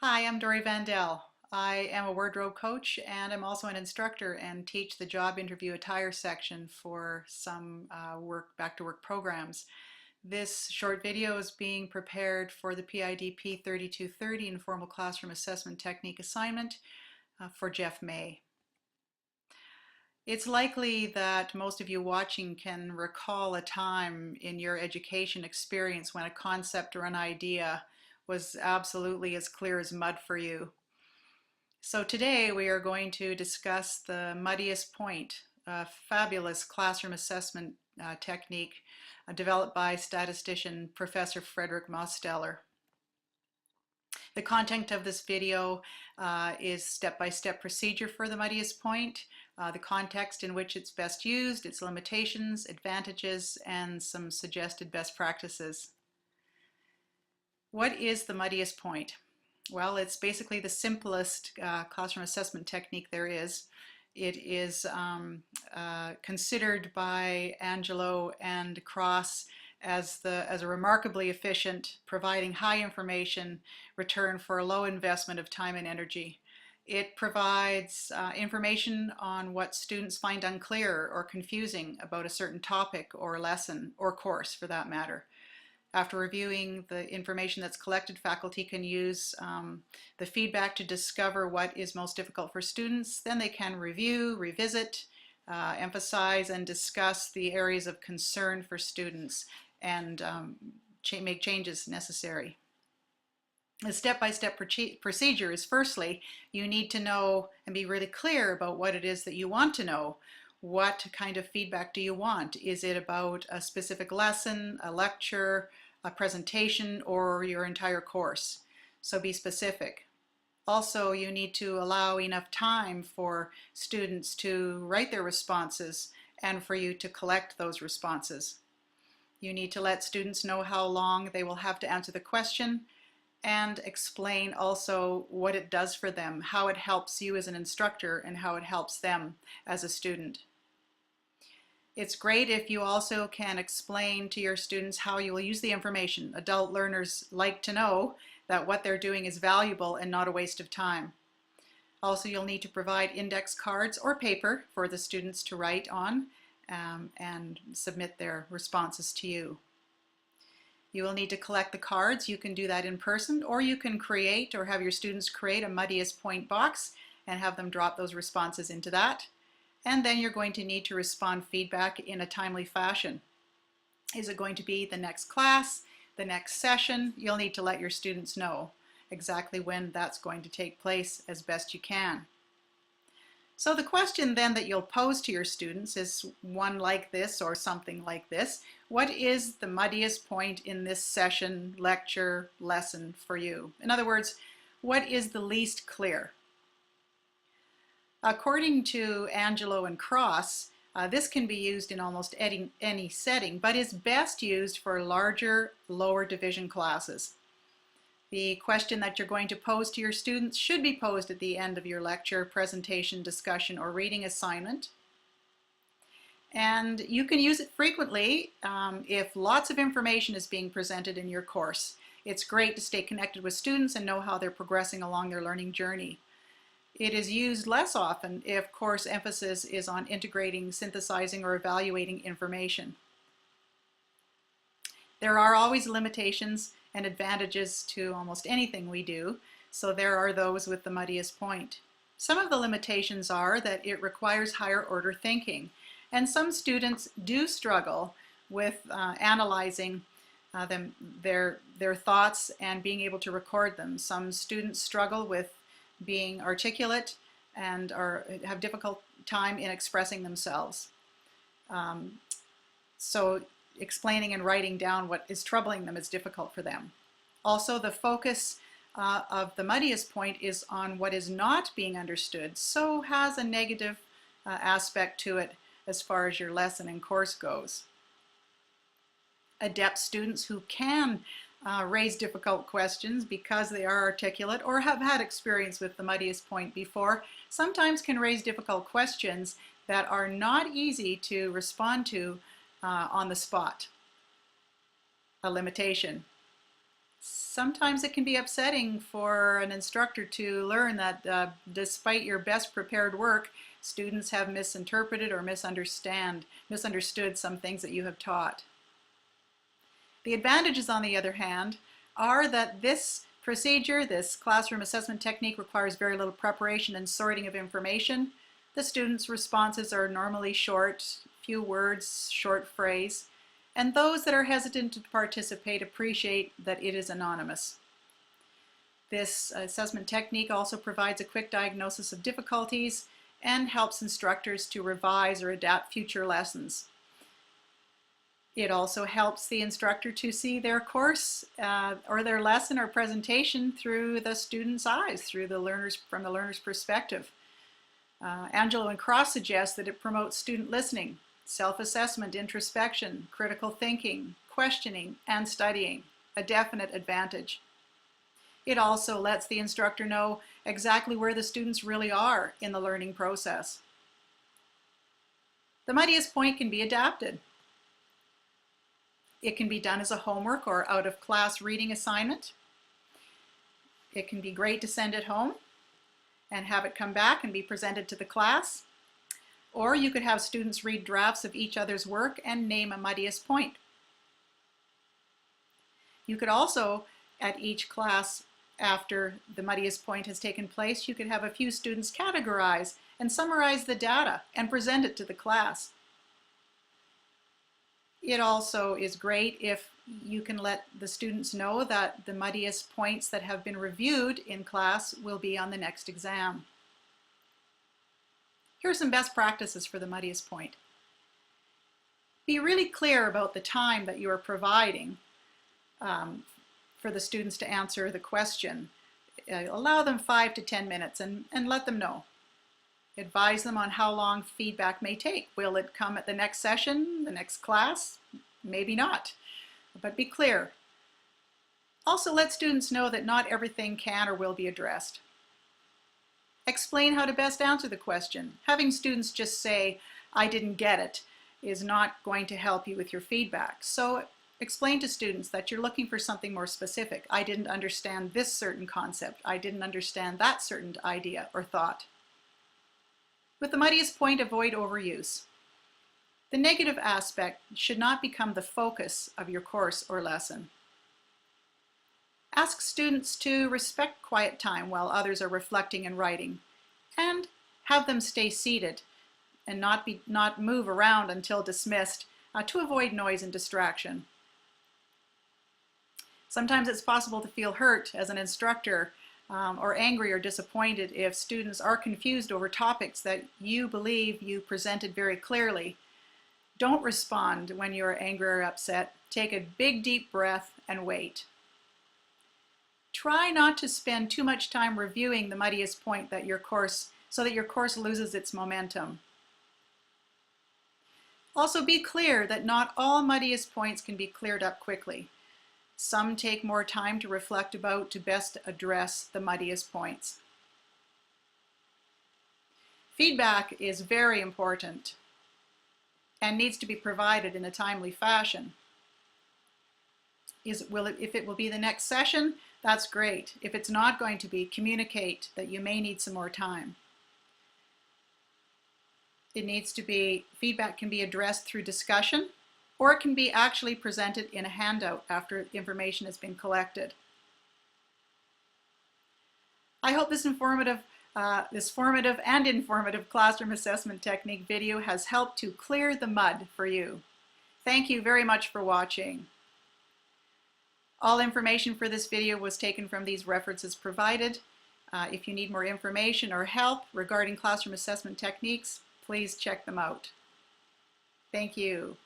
Hi, I'm Dory Vandell. I am a wardrobe coach and I'm also an instructor and teach the job interview attire section for some back to work programs. This short video is being prepared for the PIDP 3230 Informal Classroom Assessment Technique assignment for Jeff May. It's likely that most of you watching can recall a time in your education experience when a concept or an idea was absolutely as clear as mud for you. So today we are going to discuss the Muddiest Point, a fabulous classroom assessment technique developed by statistician Professor Frederick Mosteller. The content of this video is step-by-step procedure for the Muddiest Point, the context in which it's best used, its limitations, advantages, and some suggested best practices. What is the Muddiest Point? Well, it's basically the simplest classroom assessment technique there is. It is considered by Angelo and Cross as a remarkably efficient, providing high information return for a low investment of time and energy. It provides information on what students find unclear or confusing about a certain topic or lesson or course for that matter. After reviewing the information that's collected, faculty can use the feedback to discover what is most difficult for students. Then they can review, revisit, emphasize, and discuss the areas of concern for students and make changes necessary. The step-by-step procedure is firstly, you need to know and be really clear about what it is that you want to know. What kind of feedback do you want? Is it about a specific lesson, a lecture, a presentation, or your entire course? So be specific. Also, you need to allow enough time for students to write their responses and for you to collect those responses. You need to let students know how long they will have to answer the question and explain also what it does for them, how it helps you as an instructor and how it helps them as a student. It's great if you also can explain to your students how you will use the information. Adult learners like to know that what they're doing is valuable and not a waste of time. Also, you'll need to provide index cards or paper for the students to write on and submit their responses to you. You will need to collect the cards. You can do that in person, or you can create or have your students create a Muddiest Point box and have them drop those responses into that. And then you're going to need to respond feedback in a timely fashion. Is it going to be the next class, the next session? You'll need to let your students know exactly when that's going to take place as best you can. So the question then that you'll pose to your students is one like this or something like this. What is the muddiest point in this session, lecture, lesson for you? In other words, what is the least clear? According to Angelo and Cross, this can be used in almost any setting, but is best used for larger, lower division classes. The question that you're going to pose to your students should be posed at the end of your lecture, presentation, discussion, or reading assignment. And you can use it frequently if lots of information is being presented in your course. It's great to stay connected with students and know how they're progressing along their learning journey. It is used less often if course emphasis is on integrating, synthesizing, or evaluating information. There are always limitations and advantages to almost anything we do, so there are those with the Muddiest Point. Some of the limitations are that it requires higher order thinking, and some students do struggle with analyzing their thoughts and being able to record them. Some students struggle with being articulate and have difficult time in expressing themselves. So explaining and writing down what is troubling them is difficult for them. Also, the focus of the Muddiest Point is on what is not being understood, so has a negative aspect to it as far as your lesson and course goes. Adept students who can raise difficult questions because they are articulate or have had experience with the Muddiest Point before sometimes can raise difficult questions that are not easy to respond to on the spot. A limitation. Sometimes it can be upsetting for an instructor to learn that despite your best prepared work, students have misinterpreted or misunderstood some things that you have taught. The advantages, on the other hand, are that this procedure, this classroom assessment technique, requires very little preparation and sorting of information. The students' responses are normally short, few words, short phrase, and those that are hesitant to participate appreciate that it is anonymous. This assessment technique also provides a quick diagnosis of difficulties and helps instructors to revise or adapt future lessons. It also helps the instructor to see their course or their lesson or presentation through the student's eyes, from the learner's perspective. Angelo and Cross suggest that it promotes student listening, self-assessment, introspection, critical thinking, questioning, and studying, a definite advantage. It also lets the instructor know exactly where the students really are in the learning process. The Muddiest Point can be adapted. It can be done as a homework or out-of-class reading assignment. It can be great to send it home and have it come back and be presented to the class. Or you could have students read drafts of each other's work and name a Muddiest Point. You could also, at each class after the Muddiest Point has taken place, you could have a few students categorize and summarize the data and present it to the class. It also is great if you can let the students know that the Muddiest Points that have been reviewed in class will be on the next exam. Here are some best practices for the Muddiest Point. Be really clear about the time that you are providing for the students to answer the question. Allow them 5 to 10 minutes and let them know. Advise them on how long feedback may take. Will it come at the next session, the next class? Maybe not, but be clear. Also, let students know that not everything can or will be addressed. Explain how to best answer the question. Having students just say, "I didn't get it," is not going to help you with your feedback. So explain to students that you're looking for something more specific. I didn't understand this certain concept. I didn't understand that certain idea or thought. With the Muddiest Point, avoid overuse. The negative aspect should not become the focus of your course or lesson. Ask students to respect quiet time while others are reflecting and writing, and have them stay seated and not move around until dismissed to avoid noise and distraction. Sometimes it's possible to feel hurt as an instructor or angry or disappointed if students are confused over topics that you believe you presented very clearly. Don't respond when you're angry or upset. Take a big deep breath and wait. Try not to spend too much time reviewing the Muddiest Point so that your course loses its momentum. Also, be clear that not all Muddiest Points can be cleared up quickly. Some take more time to reflect about to best address the Muddiest Points. Feedback is very important and needs to be provided in a timely fashion. If it will be the next session, that's great. If it's not going to be, communicate that you may need some more time. Feedback can be addressed through discussion, or it can be actually presented in a handout after information has been collected. I hope this formative and informative classroom assessment technique video has helped to clear the mud for you. Thank you very much for watching. All information for this video was taken from these references provided. If you need more information or help regarding classroom assessment techniques, please check them out. Thank you.